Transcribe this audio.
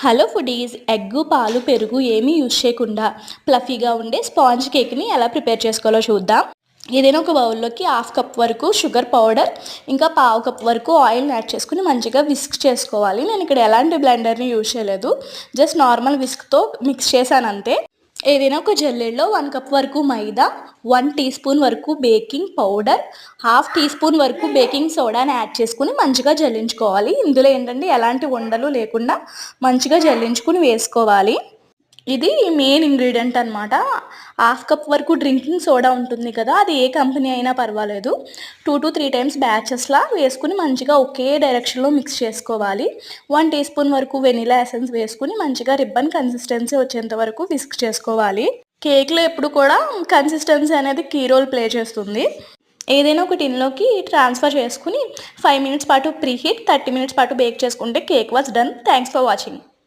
Hello foodies, egg పాలు పెరుగు ఏమీ యూజ్ చేయకుండా ప్లఫీగా ఉండే స్పాంజ్ కేక్ని ఎలా ప్రిపేర్ చేసుకోవాలో చూద్దాం. ఏదైనా ఒక బౌల్లోకి హాఫ్ కప్ వరకు షుగర్ పౌడర్ ఇంకా పావు కప్ వరకు ఆయిల్ని యాడ్ చేసుకుని మంచిగా విస్క్ చేసుకోవాలి. నేను ఇక్కడ ఎలాంటి బ్లెండర్ని యూజ్ చేయలేదు, జస్ట్ నార్మల్ విస్క్తో మిక్స్ చేశాను అంతే. ఏదైనా ఒక జల్లెడలో 1 కప్ వరకు మైదా, 1 టీ స్పూన్ వరకు baking powder, half teaspoon వరకు బేకింగ్ సోడాని యాడ్ చేసుకుని మంచిగా జల్లించుకోవాలి. ఇందులో ఏంటంటే ఎలాంటి ఉండలు లేకుండా మంచిగా జల్లించుకుని వేసుకోవాలి. ఇది మెయిన్ ఇంగ్రీడియంట్ అనమాట. హాఫ్ కప్ వరకు డ్రింకింగ్ సోడా ఉంటుంది కదా, అది ఏ కంపెనీ అయినా పర్వాలేదు. 2 to 3 టైమ్స్ బ్యాచెస్లా వేసుకుని మంచిగా ఒకే డైరెక్షన్లో మిక్స్ చేసుకోవాలి. 1 టీ స్పూన్ వరకు వెనిలా ఎసెన్స్ వేసుకుని మంచిగా రిబ్బన్ కన్సిస్టెన్సీ వచ్చేంత వరకు విస్క్ చేసుకోవాలి. కేక్లో ఎప్పుడు కూడా కన్సిస్టెన్సీ అనేది కీ రోల్ ప్లే చేస్తుంది. ఏదైనా ఒక టిన్లోకి ట్రాన్స్ఫర్ చేసుకుని 5 మినిట్స్ పాటు ప్రీ హీట్, 30 మినిట్స్ పాటు బేక్ చేసుకుంటే cake was done. Thanks for watching.